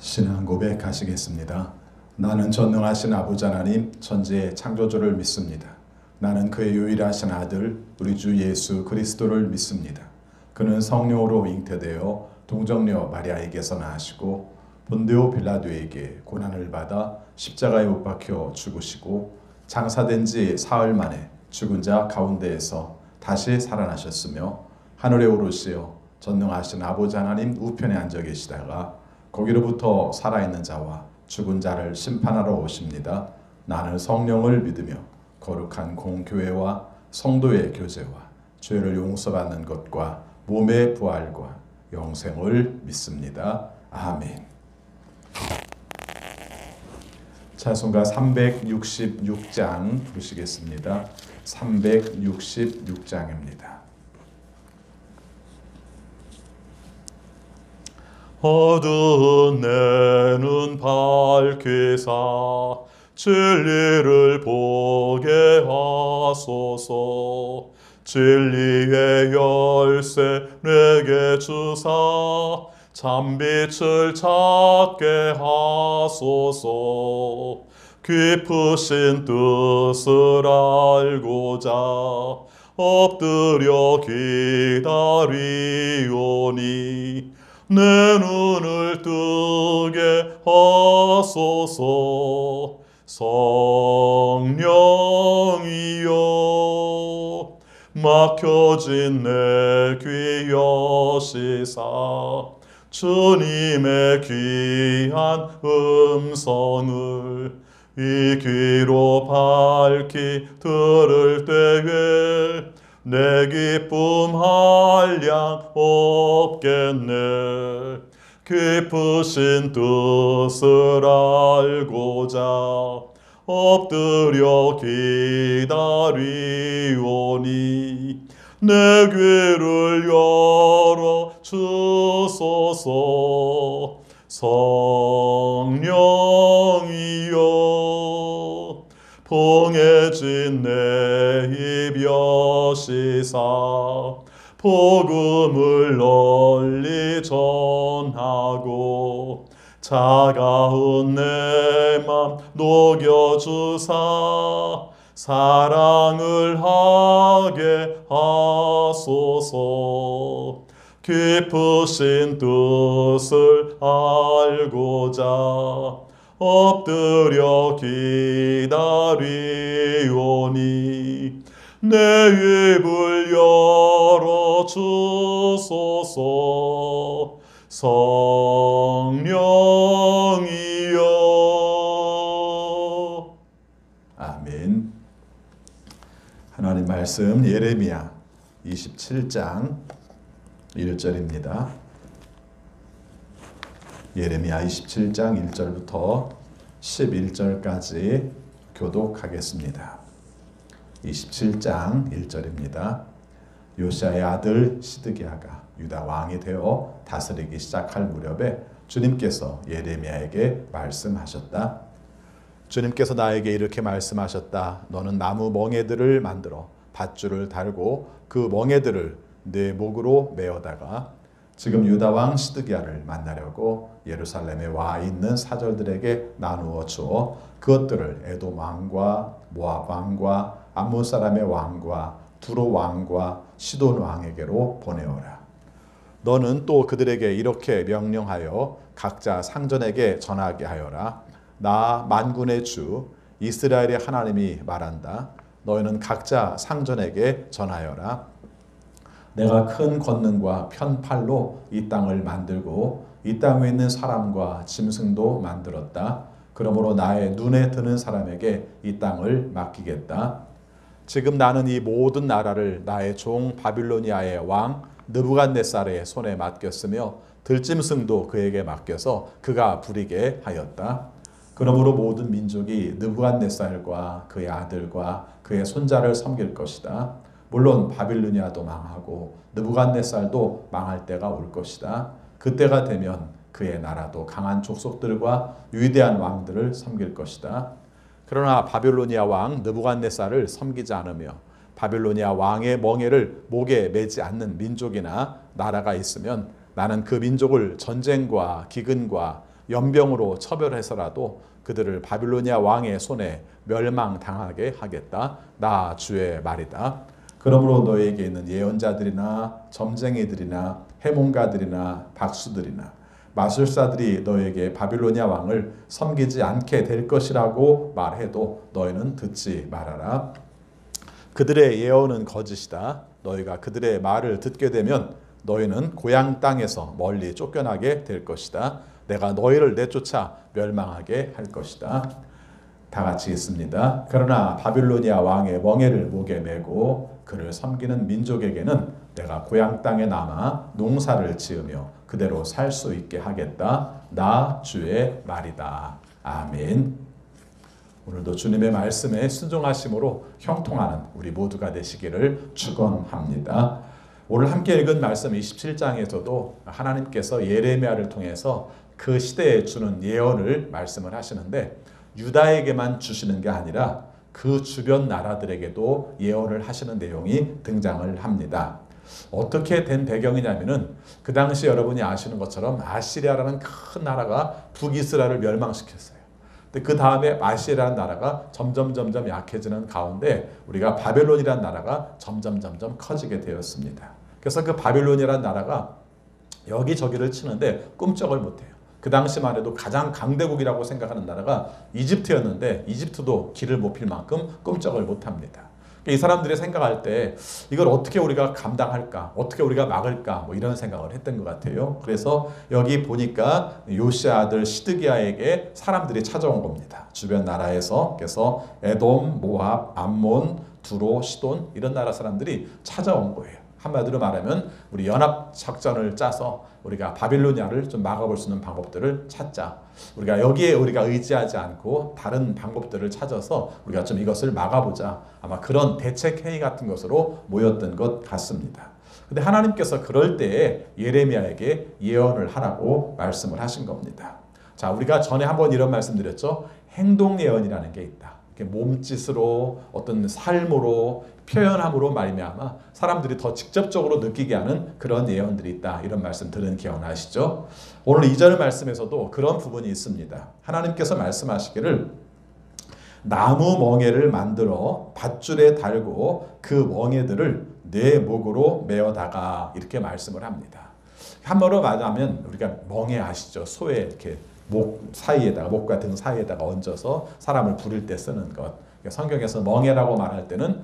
신앙 고백하시겠습니다. 나는 전능하신 아버지 하나님 천지의 창조주를 믿습니다. 나는 그의 유일하신 아들 우리 주 예수 그리스도를 믿습니다. 그는 성령으로 잉태되어 동정녀 마리아에게서 나시고 본디오 빌라도에게 고난을 받아 십자가에 못 박혀 죽으시고 장사된 지 사흘 만에 죽은 자 가운데에서 다시 살아나셨으며 하늘에 오르시어 전능하신 아버지 하나님 우편에 앉아 계시다가 거기로부터 살아있는 자와 죽은 자를 심판하러 오십니다. 나는 성령을 믿으며 거룩한 공교회와 성도의 교제와 죄를 용서받는 것과 몸의 부활과 영생을 믿습니다. 아멘. 찬송가 366장 부르시겠습니다. 366장입니다. 어두운 내 눈 밝히사 진리를 보게 하소서. 진리의 열쇠 내게 주사 참빛을 찾게 하소서. 깊으신 뜻을 알고자 엎드려 기다리오니 내 눈을 뜨게 하소서. 성령이여 막혀진 내 귀 여시사 주님의 귀한 음성을 이 귀로 밝히 들을 때에 내 기쁨 한량 없겠네. 깊으신 뜻을 알고자 엎드려 기다리오니 내 귀를 열어 주소서. 성령이여 봉해진 내 입 여시사 복음을 널리 전하고 차가운 내 맘 녹여주사 사랑을 하게 하소서. 깊으신 뜻을 알고자 엎드려 기다리오니 내 입을 열어 주소서. 성령이여. 아멘. 하나님 말씀 예레미야 27장 1절입니다. 예레미야 27장 1절부터 11절까지 교독하겠습니다. 27장 1절입니다. 요시야의 아들 시드기야가 유다 왕이 되어 다스리기 시작할 무렵에 주님께서 예레미야에게 말씀하셨다. 주님께서 나에게 이렇게 말씀하셨다. 너는 나무 멍에들을 만들어 밧줄을 달고 그 멍에들을 내 목으로 메어다가 지금 유다 왕 시드기야를 만나려고 예루살렘에 와 있는 사절들에게 나누어 주어 그것들을 에돔 왕과 모압 왕과 암몬 사람의 왕과 두로 왕과 시돈 왕에게로 보내어라. 너는 또 그들에게 이렇게 명령하여 각자 상전에게 전하게 하여라. 나 만군의 주 이스라엘의 하나님이 말한다. 너희는 각자 상전에게 전하여라. 내가 큰 권능과 편팔로 이 땅을 만들고 이 땅에 있는 사람과 짐승도 만들었다. 그러므로 나의 눈에 드는 사람에게 이 땅을 맡기겠다. 지금 나는 이 모든 나라를 나의 종 바빌로니아의 왕 느부갓네살의 손에 맡겼으며 들짐승도 그에게 맡겨서 그가 부리게 하였다. 그러므로 모든 민족이 느부갓네살과 그의 아들과 그의 손자를 섬길 것이다. 물론 바빌로니아도 망하고 느부갓네살도 망할 때가 올 것이다. 그때가 되면 그의 나라도 강한 족속들과 위대한 왕들을 섬길 것이다. 그러나 바빌로니아 왕 느부갓네살을 섬기지 않으며 바빌로니아 왕의 멍에를 목에 매지 않는 민족이나 나라가 있으면 나는 그 민족을 전쟁과 기근과 연병으로 처벌해서라도 그들을 바빌로니아 왕의 손에 멸망당하게 하겠다. 나 주의 말이다. 그러므로 너에게 있는 예언자들이나 점쟁이들이나 해몽가들이나 박수들이나 마술사들이 너에게 바빌로니아 왕을 섬기지 않게 될 것이라고 말해도 너희는 듣지 말아라. 그들의 예언은 거짓이다. 너희가 그들의 말을 듣게 되면 너희는 고향 땅에서 멀리 쫓겨나게 될 것이다. 내가 너희를 내쫓아 멸망하게 할 것이다. 다 같이 읽습니다. 그러나 바빌로니아 왕의 멍에를 목에 메고 그를 섬기는 민족에게는 내가 고향 땅에 남아 농사를 지으며 그대로 살 수 있게 하겠다. 나 주의 말이다. 아멘. 오늘도 주님의 말씀에 순종하심으로 형통하는 우리 모두가 되시기를 축원합니다. 오늘 함께 읽은 말씀 27장에서도 하나님께서 예레미야를 통해서 그 시대에 주는 예언을 말씀을 하시는데 유다에게만 주시는 게 아니라 그 주변 나라들에게도 예언을 하시는 내용이 등장을 합니다. 어떻게 된 배경이냐면은 그 당시 여러분이 아시는 것처럼 아시리아라는 큰 나라가 북이스라엘을 멸망시켰어요. 근데 그 다음에 아시리아라는 나라가 점점 약해지는 가운데 우리가 바벨론이라는 나라가 점점 커지게 되었습니다. 그래서 그 바벨론이라는 나라가 여기저기를 치는데 꿈쩍을 못해요. 그 당시만 해도 가장 강대국이라고 생각하는 나라가 이집트였는데 이집트도 길을 못 필 만큼 꿈쩍을 못합니다. 이 사람들이 생각할 때 이걸 어떻게 우리가 감당할까? 어떻게 우리가 막을까? 뭐 이런 생각을 했던 것 같아요. 그래서 여기 보니까 요시야 아들 시드기야에게 사람들이 찾아온 겁니다. 주변 나라에서. 그래서 에돔, 모압, 암몬, 두로, 시돈 이런 나라 사람들이 찾아온 거예요. 한마디로 말하면 우리 연합 작전을 짜서 우리가 바빌로니아를 좀 막아볼 수 있는 방법들을 찾자. 우리가 여기에 우리가 의지하지 않고 다른 방법들을 찾아서 우리가 좀 이것을 막아보자. 아마 그런 대책 회의 같은 것으로 모였던 것 같습니다. 근데 하나님께서 그럴 때에 예레미야에게 예언을 하라고 말씀을 하신 겁니다. 자, 우리가 전에 한번 이런 말씀 드렸죠. 행동 예언이라는 게 있다. 몸짓으로 어떤 삶으로 표현함으로 말미암아 사람들이 더 직접적으로 느끼게 하는 그런 예언들이 있다. 이런 말씀 들은 기억나시죠? 오늘 2절 말씀에서도 그런 부분이 있습니다. 하나님께서 말씀하시기를 나무 멍에를 만들어 밧줄에 달고 그 멍에들을 내 목으로 메어다가 이렇게 말씀을 합니다. 한마디로 말하면 우리가 멍에 아시죠? 소에 이렇게 목 사이에다가 목과 등 사이에다가 얹어서 사람을 부를 때 쓰는 것. 성경에서 멍에라고 말할 때는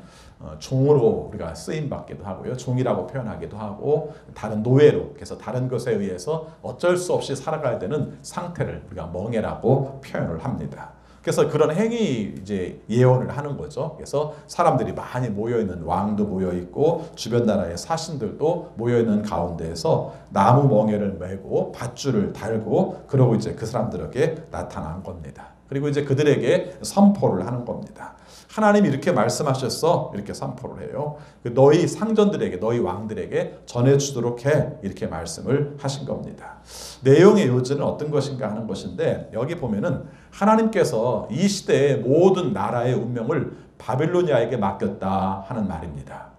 종으로 우리가 쓰임 받기도 하고요. 종이라고 표현하기도 하고 다른 노예로 그래서 다른 것에 의해서 어쩔 수 없이 살아갈 때는 상태를 우리가 멍에라고 표현을 합니다. 그래서 그런 행위 이제 예언을 하는 거죠. 그래서 사람들이 많이 모여 있는 왕도 모여 있고 주변 나라의 사신들도 모여 있는 가운데에서 나무 멍에를 메고 밧줄을 달고 그러고 이제 그 사람들에게 나타난 겁니다. 그리고 이제 그들에게 선포를 하는 겁니다. 하나님이 이렇게 말씀하셨어. 이렇게 선포를 해요. 너희 상전들에게 너희 왕들에게 전해주도록 해. 이렇게 말씀을 하신 겁니다. 내용의 요지는 어떤 것인가 하는 것인데 여기 보면은 하나님께서 이 시대의 모든 나라의 운명을 바빌로니아에게 맡겼다 하는 말입니다.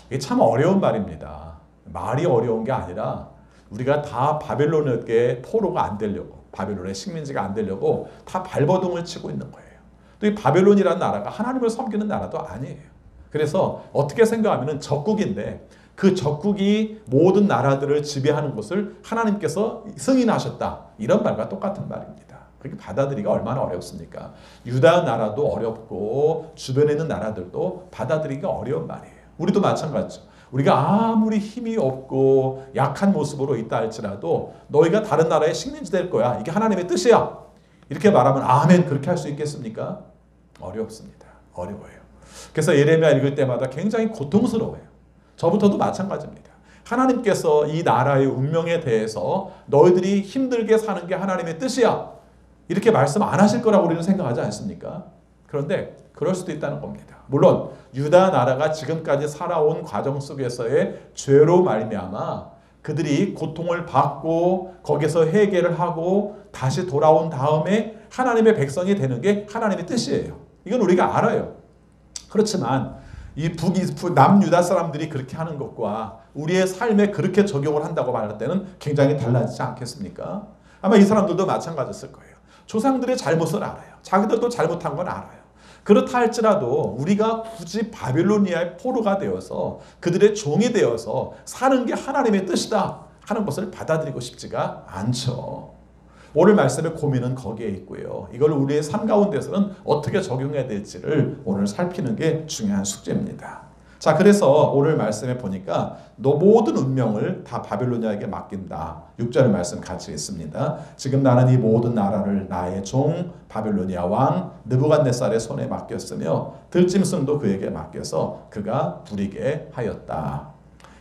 이게 참 어려운 말입니다. 말이 어려운 게 아니라 우리가 다 바빌론에게 포로가 안 되려고 바빌론의 식민지가 안 되려고 다 발버둥을 치고 있는 거예요. 또 이 바빌론이라는 나라가 하나님을 섬기는 나라도 아니에요. 그래서 어떻게 생각하면 적국인데 그 적국이 모든 나라들을 지배하는 것을 하나님께서 승인하셨다. 이런 말과 똑같은 말입니다. 그렇게 받아들이기가 얼마나 어렵습니까? 유다 나라도 어렵고 주변에 있는 나라들도 받아들이기가 어려운 말이에요. 우리도 마찬가지죠. 우리가 아무리 힘이 없고 약한 모습으로 있다 할지라도 너희가 다른 나라의 식민지 될 거야. 이게 하나님의 뜻이야. 이렇게 말하면 아멘 그렇게 할 수 있겠습니까? 어렵습니다. 어려워요. 그래서 예레미야 읽을 때마다 굉장히 고통스러워요. 저부터도 마찬가지입니다. 하나님께서 이 나라의 운명에 대해서 너희들이 힘들게 사는 게 하나님의 뜻이야. 이렇게 말씀 안 하실 거라고 우리는 생각하지 않습니까? 그런데 그럴 수도 있다는 겁니다. 물론 유다 나라가 지금까지 살아온 과정 속에서의 죄로 말미암아 그들이 고통을 받고 거기서 회개를 하고 다시 돌아온 다음에 하나님의 백성이 되는 게 하나님의 뜻이에요. 이건 우리가 알아요. 그렇지만 이 남유다 사람들이 그렇게 하는 것과 우리의 삶에 그렇게 적용을 한다고 말할 때는 굉장히 달라지지 않겠습니까? 아마 이 사람들도 마찬가지였을 거예요. 조상들의 잘못을 알아요. 자기들도 잘못한 건 알아요. 그렇다 할지라도 우리가 굳이 바빌로니아의 포로가 되어서 그들의 종이 되어서 사는 게 하나님의 뜻이다 하는 것을 받아들이고 싶지가 않죠. 오늘 말씀의 고민은 거기에 있고요. 이걸 우리의 삶 가운데서는 어떻게 적용해야 될지를 오늘 살피는 게 중요한 숙제입니다. 자, 그래서 오늘 말씀에 보니까 너 모든 운명을 다 바빌로니아에게 맡긴다. 6절 말씀 같이 있습니다. 지금 나는 이 모든 나라를 나의 종 바빌로니아 왕 느부갓네살의 손에 맡겼으며 들짐승도 그에게 맡겨서 그가 부리게 하였다.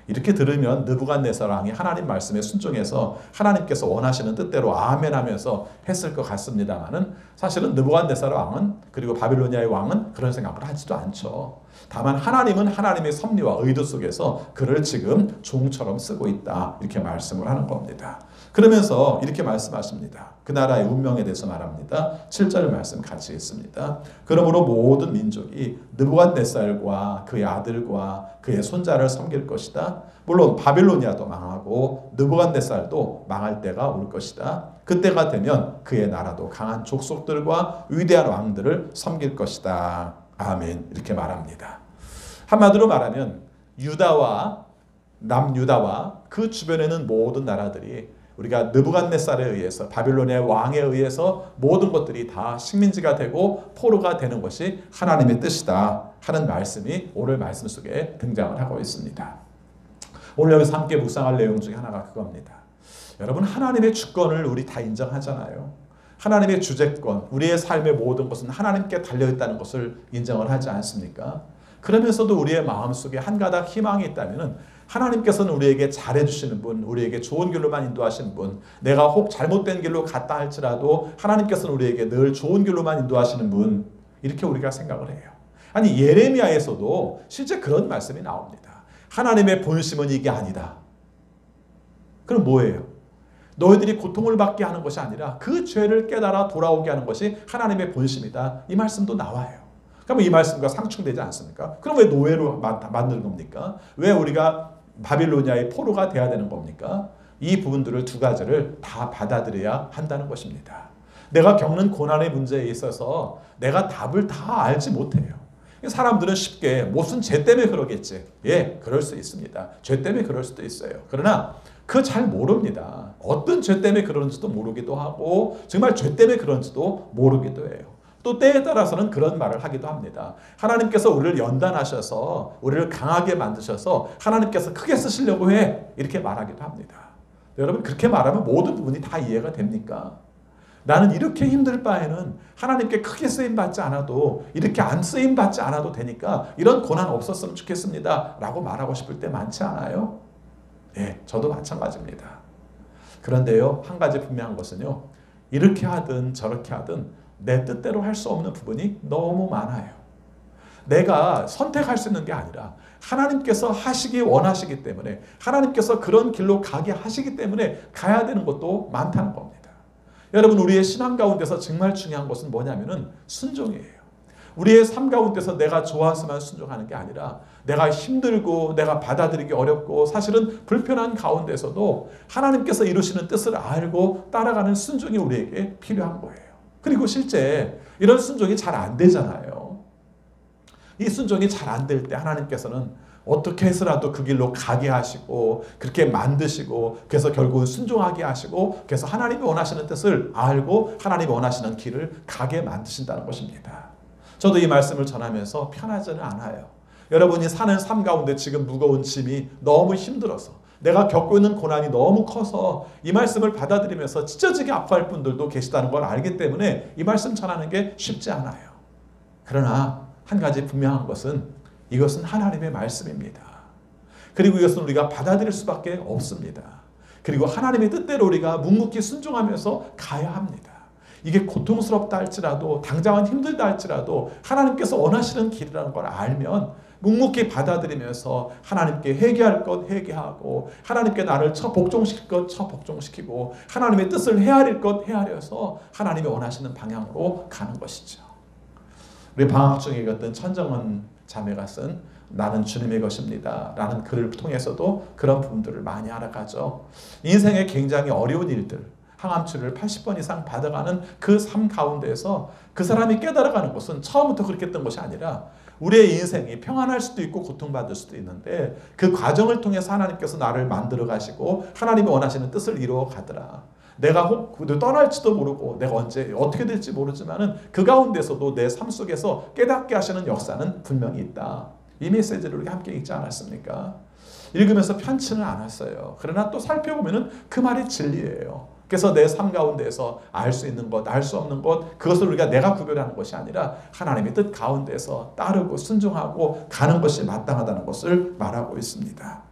이렇게 들으면 느부갓네살 왕이 하나님 말씀에 순종해서 하나님께서 원하시는 뜻대로 아멘 하면서 했을 것 같습니다만은 사실은 느부갓네살 왕은 그리고 바빌로니아의 왕은 그런 생각을 하지도 않죠. 다만 하나님은 하나님의 섭리와 의도 속에서 그를 지금 종처럼 쓰고 있다 이렇게 말씀을 하는 겁니다. 그러면서 이렇게 말씀하십니다. 그 나라의 운명에 대해서 말합니다. 7절 말씀 같이 있습니다. 그러므로 모든 민족이 느부갓네살과 그의 아들과 그의 손자를 섬길 것이다. 물론 바빌로니아도 망하고 느부갓네살도 망할 때가 올 것이다. 그때가 되면 그의 나라도 강한 족속들과 위대한 왕들을 섬길 것이다. 아멘. 이렇게 말합니다. 한마디로 말하면 유다와 남유다와 그 주변에는 모든 나라들이 우리가 느부갓네살에 의해서 바빌로니아의 왕에 의해서 모든 것들이 다 식민지가 되고 포로가 되는 것이 하나님의 뜻이다 하는 말씀이 오늘 말씀 속에 등장을 하고 있습니다. 오늘 여기서 함께 묵상할 내용 중에 하나가 그겁니다. 여러분, 하나님의 주권을 우리 다 인정하잖아요. 하나님의 주재권, 우리의 삶의 모든 것은 하나님께 달려있다는 것을 인정을 하지 않습니까? 그러면서도 우리의 마음속에 한 가닥 희망이 있다면 하나님께서는 우리에게 잘해주시는 분, 우리에게 좋은 길로만 인도하시는 분, 내가 혹 잘못된 길로 갔다 할지라도 하나님께서는 우리에게 늘 좋은 길로만 인도하시는 분, 이렇게 우리가 생각을 해요. 아니, 예레미야에서도 실제 그런 말씀이 나옵니다. 하나님의 본심은 이게 아니다. 그럼 뭐예요? 너희들이 고통을 받게 하는 것이 아니라 그 죄를 깨달아 돌아오게 하는 것이 하나님의 본심이다. 이 말씀도 나와요. 그러면 이 말씀과 상충되지 않습니까? 그럼 왜 노예로 만드는 겁니까? 왜 우리가 바빌로니아의 포로가 돼야 되는 겁니까? 이 부분들을 두 가지를 다 받아들여야 한다는 것입니다. 내가 겪는 고난의 문제에 있어서 내가 답을 다 알지 못해요. 사람들은 쉽게 무슨 죄 때문에 그러겠지. 예, 그럴 수 있습니다. 죄 때문에 그럴 수도 있어요. 그러나 그거 잘 모릅니다. 어떤 죄 때문에 그런지도 모르기도 하고 정말 죄 때문에 그런지도 모르기도 해요. 또 때에 따라서는 그런 말을 하기도 합니다. 하나님께서 우리를 연단하셔서 우리를 강하게 만드셔서 하나님께서 크게 쓰시려고 해. 이렇게 말하기도 합니다. 여러분, 그렇게 말하면 모든 부분이 다 이해가 됩니까? 나는 이렇게 힘들 바에는 하나님께 크게 쓰임받지 않아도 이렇게 안 쓰임받지 않아도 되니까 이런 고난 없었으면 좋겠습니다 라고 말하고 싶을 때 많지 않아요? 네, 저도 마찬가지입니다. 그런데요, 한 가지 분명한 것은요, 이렇게 하든 저렇게 하든 내 뜻대로 할 수 없는 부분이 너무 많아요. 내가 선택할 수 있는 게 아니라 하나님께서 하시기 원하시기 때문에 하나님께서 그런 길로 가게 하시기 때문에 가야 되는 것도 많다는 겁니다. 여러분, 우리의 신앙 가운데서 정말 중요한 것은 뭐냐면은 순종이에요. 우리의 삶 가운데서 내가 좋아서만 순종하는 게 아니라 내가 힘들고 내가 받아들이기 어렵고 사실은 불편한 가운데서도 하나님께서 이루시는 뜻을 알고 따라가는 순종이 우리에게 필요한 거예요. 그리고 실제 이런 순종이 잘 안 되잖아요. 이 순종이 잘 안 될 때 하나님께서는 어떻게 해서라도 그 길로 가게 하시고 그렇게 만드시고 그래서 결국은 순종하게 하시고 그래서 하나님이 원하시는 뜻을 알고 하나님이 원하시는 길을 가게 만드신다는 것입니다. 저도 이 말씀을 전하면서 편하지는 않아요. 여러분이 사는 삶 가운데 지금 무거운 짐이 너무 힘들어서 내가 겪고 있는 고난이 너무 커서 이 말씀을 받아들이면서 찢어지게 아파할 분들도 계시다는 걸 알기 때문에 이 말씀 전하는 게 쉽지 않아요. 그러나 한 가지 분명한 것은 이것은 하나님의 말씀입니다. 그리고 이것은 우리가 받아들일 수밖에 없습니다. 그리고 하나님의 뜻대로 우리가 묵묵히 순종하면서 가야 합니다. 이게 고통스럽다 할지라도 당장은 힘들다 할지라도 하나님께서 원하시는 길이라는 걸 알면 묵묵히 받아들이면서 하나님께 회개할 것 회개하고 하나님께 나를 복종시킬 것 복종시키고 하나님의 뜻을 헤아릴 것 헤아려서 하나님이 원하시는 방향으로 가는 것이죠. 우리 방학 중에 읽었던 천정은 자매가 쓴 나는 주님의 것입니다 라는 글을 통해서도 그런 부분들을 많이 알아가죠. 인생에 굉장히 어려운 일들, 항암 치료를 80번 이상 받아가는 그 삶 가운데에서 그 사람이 깨달아가는 것은 처음부터 그렇게 했던 것이 아니라 우리의 인생이 평안할 수도 있고 고통받을 수도 있는데 그 과정을 통해서 하나님께서 나를 만들어 가시고 하나님이 원하시는 뜻을 이루어 가더라. 내가 혹 떠날지도 모르고 내가 언제 어떻게 될지 모르지만은 그 가운데서도 내 삶 속에서 깨닫게 하시는 역사는 분명히 있다. 이 메시지를 우리가 함께 읽지 않았습니까? 읽으면서 편치는 않았어요. 그러나 또 살펴보면은 그 말이 진리예요. 그래서 내 삶 가운데에서 알 수 있는 것, 알 수 없는 것, 그것을 우리가 내가 구별하는 것이 아니라 하나님의 뜻 가운데서 따르고 순종하고 가는 것이 마땅하다는 것을 말하고 있습니다.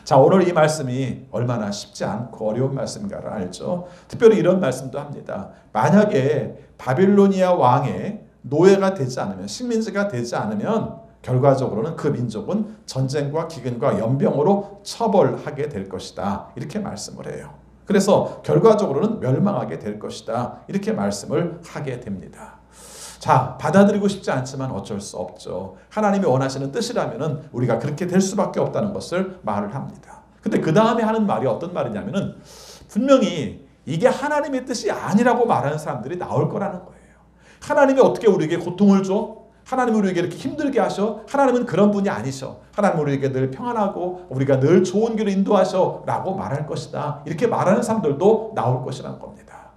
자, 오늘 이 말씀이 얼마나 쉽지 않고 어려운 말씀인가를 알죠. 특별히 이런 말씀도 합니다. 만약에 바빌로니아 왕의 노예가 되지 않으면, 식민지가 되지 않으면 결과적으로는 그 민족은 전쟁과 기근과 연병으로 처벌하게 될 것이다. 이렇게 말씀을 해요. 그래서 결과적으로는 멸망하게 될 것이다. 이렇게 말씀을 하게 됩니다. 자, 받아들이고 싶지 않지만 어쩔 수 없죠. 하나님이 원하시는 뜻이라면 우리가 그렇게 될 수밖에 없다는 것을 말을 합니다. 근데 그 다음에 하는 말이 어떤 말이냐면은 분명히 이게 하나님의 뜻이 아니라고 말하는 사람들이 나올 거라는 거예요. 하나님이 어떻게 우리에게 고통을 줘? 하나님은 우리에게 이렇게 힘들게 하셔? 하나님은 그런 분이 아니셔. 하나님은 우리에게 늘 평안하고 우리가 늘 좋은 길로 인도하셔 라고 말할 것이다. 이렇게 말하는 사람들도 나올 것이라는 겁니다.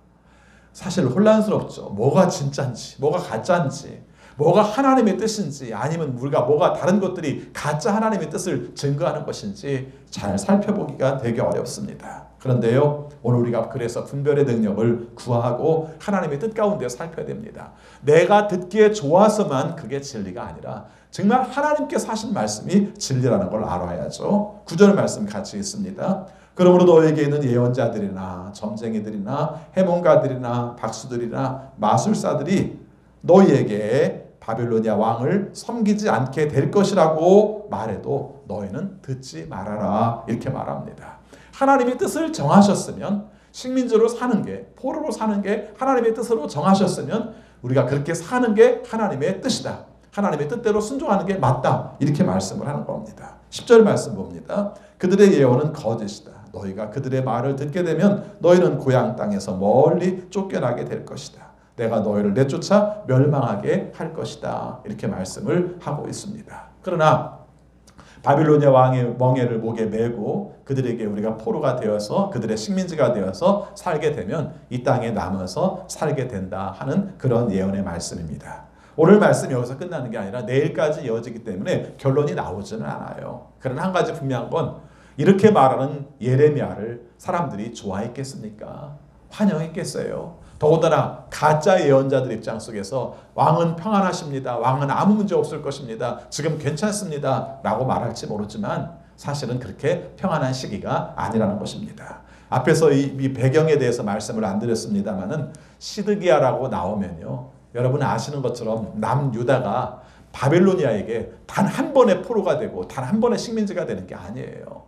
사실 혼란스럽죠. 뭐가 진짜인지, 뭐가 가짜인지, 뭐가 하나님의 뜻인지, 아니면 우리가 뭐가 다른 것들이 가짜 하나님의 뜻을 증거하는 것인지 잘 살펴보기가 되게 어렵습니다. 그런데요, 오늘 우리가 그래서 분별의 능력을 구하고 하나님의 뜻 가운데 살펴야 됩니다. 내가 듣기에 좋아서만 그게 진리가 아니라 정말 하나님께서 하신 말씀이 진리라는 걸 알아야죠. 9절 말씀 같이 있습니다. 그러므로 너에게 있는 예언자들이나 점쟁이들이나 해몽가들이나 박수들이나 마술사들이 너희에게 바빌로니아 왕을 섬기지 않게 될 것이라고 말해도 너희는 듣지 말아라. 이렇게 말합니다. 하나님의 뜻을 정하셨으면 식민지로 사는 게, 포로로 사는 게 하나님의 뜻으로 정하셨으면 우리가 그렇게 사는 게 하나님의 뜻이다. 하나님의 뜻대로 순종하는 게 맞다. 이렇게 말씀을 하는 겁니다. 10절 말씀 봅니다. 그들의 예언은 거짓이다. 너희가 그들의 말을 듣게 되면 너희는 고향 땅에서 멀리 쫓겨나게 될 것이다. 내가 너희를 내쫓아 멸망하게 할 것이다. 이렇게 말씀을 하고 있습니다. 그러나 바빌로니아 왕의 멍에를 목에 메고 그들에게 우리가 포로가 되어서 그들의 식민지가 되어서 살게 되면 이 땅에 남아서 살게 된다 하는 그런 예언의 말씀입니다. 오늘 말씀이 여기서 끝나는 게 아니라 내일까지 이어지기 때문에 결론이 나오지는 않아요. 그러나 한 가지 분명한 건 이렇게 말하는 예레미야를 사람들이 좋아했겠습니까? 환영했겠어요? 더군다나 가짜 예언자들 입장 속에서 왕은 평안하십니다. 왕은 아무 문제 없을 것입니다. 지금 괜찮습니다. 라고 말할지 모르지만 사실은 그렇게 평안한 시기가 아니라는 것입니다. 앞에서 이 배경에 대해서 말씀을 안 드렸습니다만은 시드기야라고 나오면요, 여러분 아시는 것처럼 남유다가 바빌로니아에게 단 한 번의 포로가 되고 단 한 번의 식민지가 되는 게 아니에요.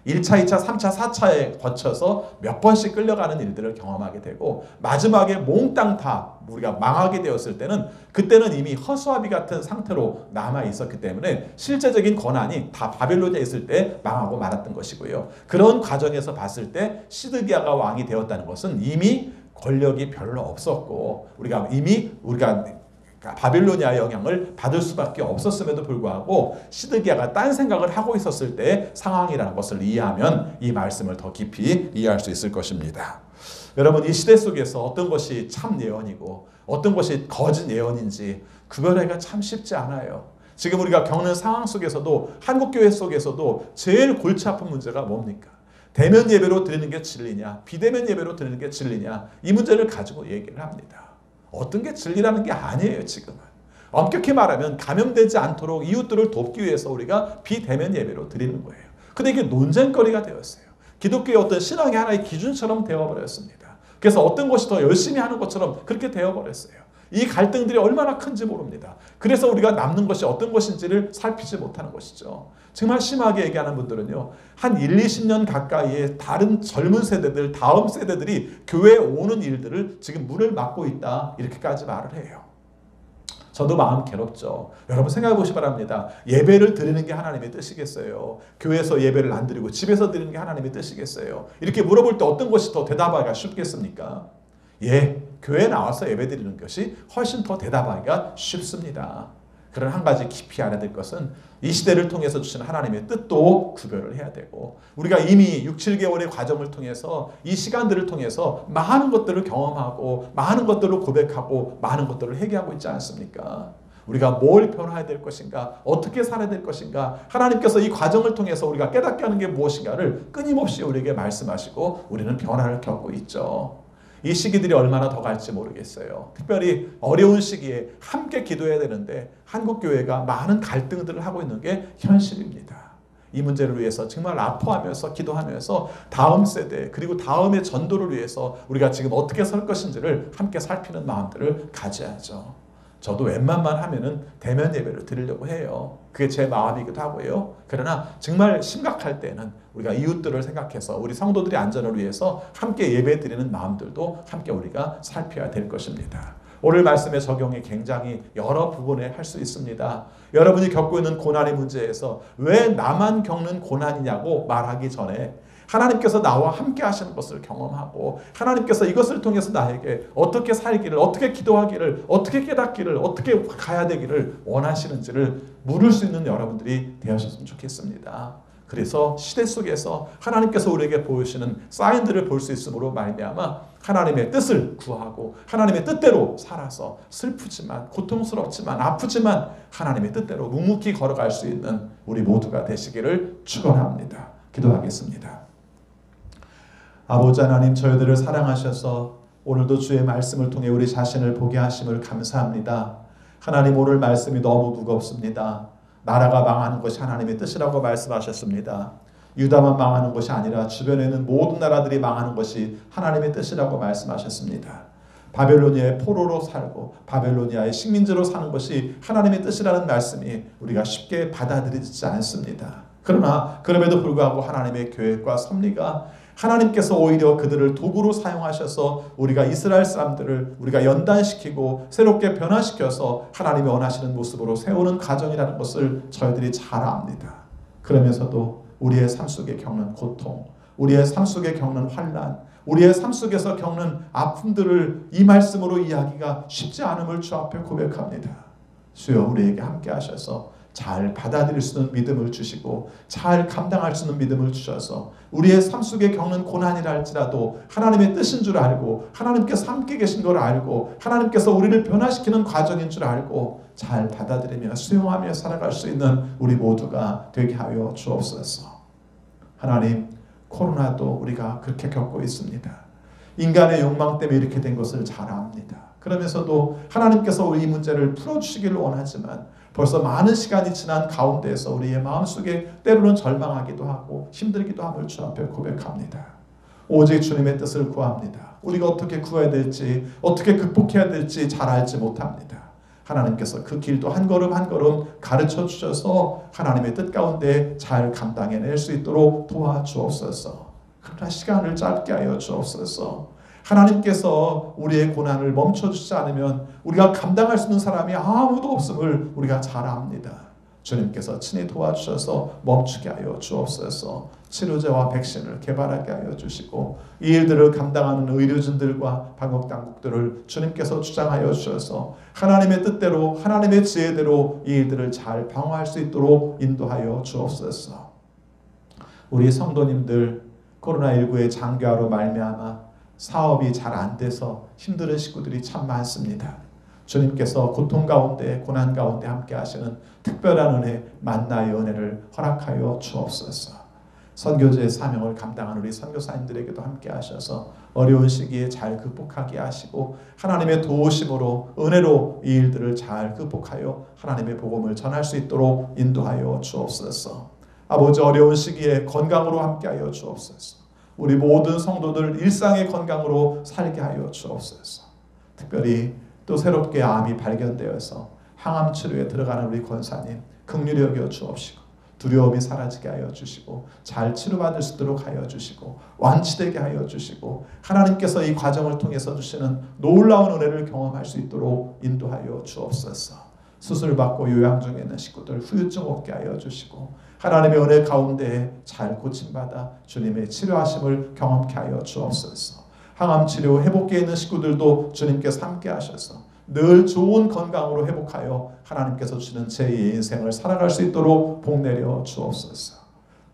1차, 2차, 3차, 4차에 거쳐서 몇 번씩 끌려가는 일들을 경험하게 되고 마지막에 몽땅 다 우리가 망하게 되었을 때는 그때는 이미 허수아비 같은 상태로 남아 있었기 때문에 실제적인 권한이 다 바빌론에 있을 때 망하고 말았던 것이고요. 그런 과정에서 봤을 때 시드기야가 왕이 되었다는 것은 이미 권력이 별로 없었고 우리가 바빌로니아의 영향을 받을 수밖에 없었음에도 불구하고 시드기야가 딴 생각을 하고 있었을 때의 상황이라는 것을 이해하면 이 말씀을 더 깊이 이해할 수 있을 것입니다. 여러분, 이 시대 속에서 어떤 것이 참 예언이고 어떤 것이 거짓 예언인지 구별하기가 참 쉽지 않아요. 지금 우리가 겪는 상황 속에서도 한국교회 속에서도 제일 골치 아픈 문제가 뭡니까? 대면 예배로 드리는 게 진리냐, 비대면 예배로 드리는 게 진리냐, 이 문제를 가지고 얘기를 합니다. 어떤 게 진리라는 게 아니에요. 지금은 엄격히 말하면 감염되지 않도록 이웃들을 돕기 위해서 우리가 비대면 예배로 드리는 거예요. 근데 이게 논쟁거리가 되었어요. 기독교의 어떤 신앙의 하나의 기준처럼 되어버렸습니다. 그래서 어떤 것이 더 열심히 하는 것처럼 그렇게 되어버렸어요. 이 갈등들이 얼마나 큰지 모릅니다. 그래서 우리가 남는 것이 어떤 것인지를 살피지 못하는 것이죠. 정말 심하게 얘기하는 분들은요, 한 1, 20년 가까이의 다른 젊은 세대들, 다음 세대들이 교회에 오는 일들을 지금 문을 막고 있다, 이렇게까지 말을 해요. 저도 마음 괴롭죠. 여러분 생각해 보시기 바랍니다. 예배를 드리는 게 하나님의 뜻이겠어요? 교회에서 예배를 안 드리고 집에서 드리는 게 하나님의 뜻이겠어요? 이렇게 물어볼 때 어떤 것이 더 대답하기가 쉽겠습니까? 예, 교회에 나와서 예배 드리는 것이 훨씬 더 대답하기가 쉽습니다. 그런 한 가지 깊이 알아야 될 것은 이 시대를 통해서 주신 하나님의 뜻도 구별을 해야 되고, 우리가 이미 6, 7개월의 과정을 통해서 이 시간들을 통해서 많은 것들을 경험하고 많은 것들을 고백하고 많은 것들을 회개하고 있지 않습니까? 우리가 뭘 변화해야 될 것인가, 어떻게 살아야 될 것인가, 하나님께서 이 과정을 통해서 우리가 깨닫게 하는 게 무엇인가를 끊임없이 우리에게 말씀하시고 우리는 변화를 겪고 있죠. 이 시기들이 얼마나 더 갈지 모르겠어요. 특별히 어려운 시기에 함께 기도해야 되는데 한국교회가 많은 갈등들을 하고 있는 게 현실입니다. 이 문제를 위해서 정말 아파하면서 기도하면서 다음 세대 그리고 다음의 전도를 위해서 우리가 지금 어떻게 설 것인지를 함께 살피는 마음들을 가져야죠. 저도 웬만만 하면은 대면 예배를 드리려고 해요. 그게 제 마음이기도 하고요. 그러나 정말 심각할 때는 우리가 이웃들을 생각해서 우리 성도들의 안전을 위해서 함께 예배 드리는 마음들도 함께 우리가 살펴야 될 것입니다. 오늘 말씀의 적용이 굉장히 여러 부분에 할 수 있습니다. 여러분이 겪고 있는 고난의 문제에서 왜 나만 겪는 고난이냐고 말하기 전에 하나님께서 나와 함께 하시는 것을 경험하고 하나님께서 이것을 통해서 나에게 어떻게 살기를, 어떻게 기도하기를, 어떻게 깨닫기를, 어떻게 가야 되기를 원하시는지를 물을 수 있는 여러분들이 되셨으면 좋겠습니다. 그래서 시대 속에서 하나님께서 우리에게 보여주시는 사인들을 볼 수 있음으로 말미암아 하나님의 뜻을 구하고 하나님의 뜻대로 살아서 슬프지만 고통스럽지만 아프지만 하나님의 뜻대로 묵묵히 걸어갈 수 있는 우리 모두가 되시기를 축원합니다. 기도하겠습니다. 아버지 하나님, 저희들을 사랑하셔서 오늘도 주의 말씀을 통해 우리 자신을 보게 하심을 감사합니다. 하나님, 오늘 말씀이 너무 무겁습니다. 나라가 망하는 것이 하나님의 뜻이라고 말씀하셨습니다. 유다만 망하는 것이 아니라 주변에 있는 모든 나라들이 망하는 것이 하나님의 뜻이라고 말씀하셨습니다. 바벨로니아의 포로로 살고 바벨로니아의 식민지로 사는 것이 하나님의 뜻이라는 말씀이 우리가 쉽게 받아들이지 않습니다. 그러나 그럼에도 불구하고 하나님의 계획과 섭리가 하나님께서 오히려 그들을 도구로 사용하셔서 우리가 이스라엘 사람들을 우리가 연단시키고 새롭게 변화시켜서 하나님이 원하시는 모습으로 세우는 과정이라는 것을 저희들이 잘 압니다. 그러면서도 우리의 삶 속에 겪는 고통, 우리의 삶 속에 겪는 환난, 우리의 삶 속에서 겪는 아픔들을 이 말씀으로 이야기가 쉽지 않음을 주 앞에 고백합니다. 주여, 우리에게 함께 하셔서 잘 받아들일 수 있는 믿음을 주시고 잘 감당할 수 있는 믿음을 주셔서 우리의 삶 속에 겪는 고난이라 할지라도 하나님의 뜻인 줄 알고 하나님께서 함께 계신 걸 알고 하나님께서 우리를 변화시키는 과정인 줄 알고 잘 받아들이며 수용하며 살아갈 수 있는 우리 모두가 되게 하여 주옵소서. 하나님, 코로나도 우리가 그렇게 겪고 있습니다. 인간의 욕망 때문에 이렇게 된 것을 잘 압니다. 그러면서도 하나님께서 이 문제를 풀어주시기를 원하지만 벌써 많은 시간이 지난 가운데에서 우리의 마음속에 때로는 절망하기도 하고 힘들기도 함을 주 앞에 고백합니다. 오직 주님의 뜻을 구합니다. 우리가 어떻게 구해야 될지 어떻게 극복해야 될지 잘 알지 못합니다. 하나님께서 그 길도 한 걸음 한 걸음 가르쳐 주셔서 하나님의 뜻 가운데 잘 감당해낼 수 있도록 도와주옵소서. 그러나 시간을 짧게 하여 주옵소서. 하나님께서 우리의 고난을 멈춰주지 않으면 우리가 감당할 수 있는 사람이 아무도 없음을 우리가 잘 압니다. 주님께서 친히 도와주셔서 멈추게 하여 주옵소서. 치료제와 백신을 개발하게 하여 주시고 이 일들을 감당하는 의료진들과 방역당국들을 주님께서 주장하여 주셔서 하나님의 뜻대로 하나님의 지혜대로 이 일들을 잘 방어할 수 있도록 인도하여 주옵소서. 우리 성도님들 코로나19의 장기화로 말미암아 사업이 잘 안 돼서 힘든 식구들이 참 많습니다. 주님께서 고통 가운데 고난 가운데 함께 하시는 특별한 은혜, 만나의 은혜를 허락하여 주옵소서. 선교제의 사명을 감당하는 우리 선교사님들에게도 함께 하셔서 어려운 시기에 잘 극복하게 하시고 하나님의 도우심으로 은혜로 이 일들을 잘 극복하여 하나님의 복음을 전할 수 있도록 인도하여 주옵소서. 아버지, 어려운 시기에 건강으로 함께 하여 주옵소서. 우리 모든 성도들 일상의 건강으로 살게 하여 주옵소서. 특별히 또 새롭게 암이 발견되어서 항암 치료에 들어가는 우리 권사님 긍휼히 여겨 주옵시고 두려움이 사라지게 하여 주시고 잘 치료받을 수 있도록 하여 주시고 완치되게 하여 주시고 하나님께서 이 과정을 통해서 주시는 놀라운 은혜를 경험할 수 있도록 인도하여 주옵소서. 수술받고 요양 중에 있는 식구들 후유증 없게 하여 주시고 하나님의 은혜 가운데 잘 고침받아 주님의 치료하심을 경험케 하여 주옵소서. 항암치료 회복기에 있는 식구들도 주님께서 함께 하셔서 늘 좋은 건강으로 회복하여 하나님께서 주시는 제2의 인생을 살아갈 수 있도록 복내려 주옵소서.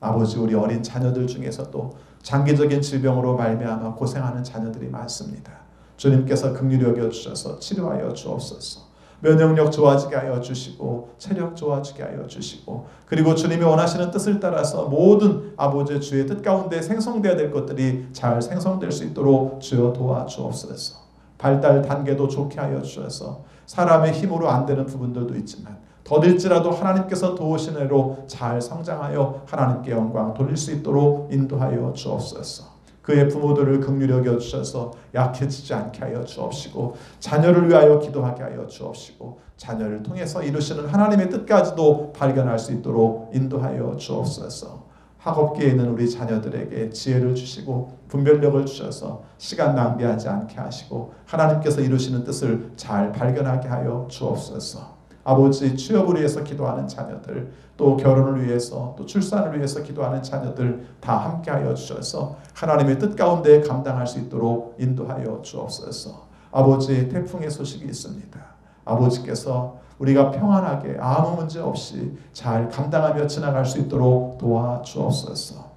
아버지, 우리 어린 자녀들 중에서도 장기적인 질병으로 말미암아 고생하는 자녀들이 많습니다. 주님께서 긍휼히 여겨 주셔서 치료하여 주옵소서. 면역력 좋아지게 하여 주시고 체력 좋아지게 하여 주시고 그리고 주님이 원하시는 뜻을 따라서 모든 아버지의 주의 뜻 가운데 생성되어야 될 것들이 잘 생성될 수 있도록 주여 도와주옵소서. 발달 단계도 좋게 하여 주셔서 사람의 힘으로 안 되는 부분들도 있지만 더딜지라도 하나님께서 도우신 애로 잘 성장하여 하나님께 영광 돌릴 수 있도록 인도하여 주옵소서. 그의 부모들을 긍휼히 여겨 주셔서 약해지지 않게 하여 주옵시고 자녀를 위하여 기도하게 하여 주옵시고 자녀를 통해서 이루시는 하나님의 뜻까지도 발견할 수 있도록 인도하여 주옵소서. 학업기에 있는 우리 자녀들에게 지혜를 주시고 분별력을 주셔서 시간 낭비하지 않게 하시고 하나님께서 이루시는 뜻을 잘 발견하게 하여 주옵소서. 아버지, 취업을 위해서 기도하는 자녀들, 또 결혼을 위해서, 또 출산을 위해서 기도하는 자녀들 다 함께하여 주셔서 하나님의 뜻 가운데 감당할 수 있도록 인도하여 주옵소서. 아버지, 태풍의 소식이 있습니다. 아버지께서 우리가 평안하게 아무 문제 없이 잘 감당하며 지나갈 수 있도록 도와주옵소서.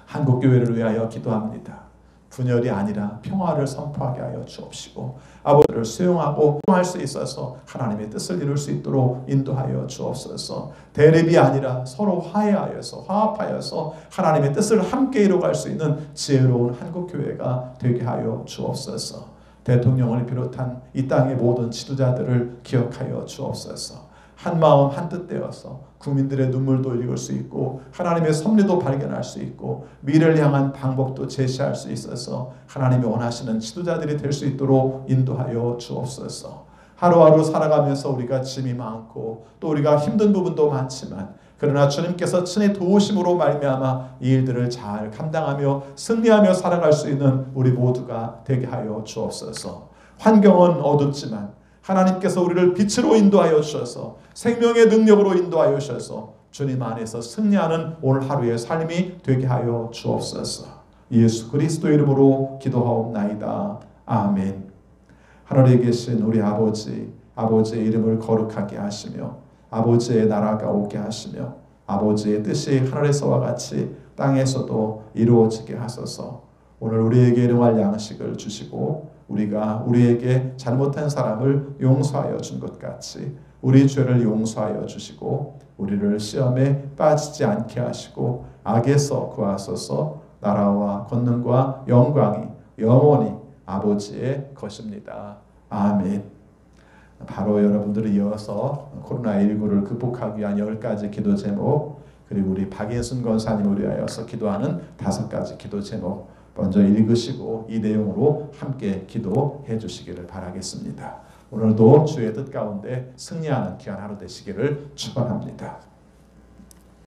한국교회를 위하여 기도합니다. 분열이 아니라 평화를 선포하게 하여 주옵시고 아버지를 수용하고 할 수 있어서 하나님의 뜻을 이룰 수 있도록 인도하여 주옵소서. 대립이 아니라 서로 화해하여서 화합하여서 하나님의 뜻을 함께 이루어갈 수 있는 지혜로운 한국교회가 되게 하여 주옵소서. 대통령을 비롯한 이 땅의 모든 지도자들을 기억하여 주옵소서. 한마음 한뜻 되어서 국민들의 눈물도 읽을 수 있고 하나님의 섭리도 발견할 수 있고 미래를 향한 방법도 제시할 수 있어서 하나님이 원하시는 지도자들이 될 수 있도록 인도하여 주옵소서. 하루하루 살아가면서 우리가 짐이 많고 또 우리가 힘든 부분도 많지만 그러나 주님께서 친히 도우심으로 말미암아 이 일들을 잘 감당하며 승리하며 살아갈 수 있는 우리 모두가 되게 하여 주옵소서. 환경은 어둡지만 하나님께서 우리를 빛으로 인도하여 주셔서 생명의 능력으로 인도하여 주셔서 주님 안에서 승리하는 오늘 하루의 삶이 되게 하여 주옵소서. 예수 그리스도 이름으로 기도하옵나이다. 아멘. 하늘에 계신 우리 아버지, 아버지의 이름을 거룩하게 하시며 아버지의 나라가 오게 하시며 아버지의 뜻이 하늘에서와 같이 땅에서도 이루어지게 하소서. 오늘 우리에게 일용할 양식을 주시고 우리가 우리에게 잘못한 사람을 용서하여 준 것 같이 우리 죄를 용서하여 주시고 우리를 시험에 빠지지 않게 하시고 악에서 구하소서. 나라와 권능과 영광이 영원히 아버지의 것입니다. 아멘. 바로 여러분들을 이어서 코로나19를 극복하기 위한 10가지 기도 제목 그리고 우리 박인순 권사님을 위하여서 기도하는 5가지 기도 제목 먼저 읽으시고 이 내용으로 함께 기도해 주시기를 바라겠습니다. 오늘도 주의 뜻 가운데 승리하는 귀한 하루 되시기를 축원합니다.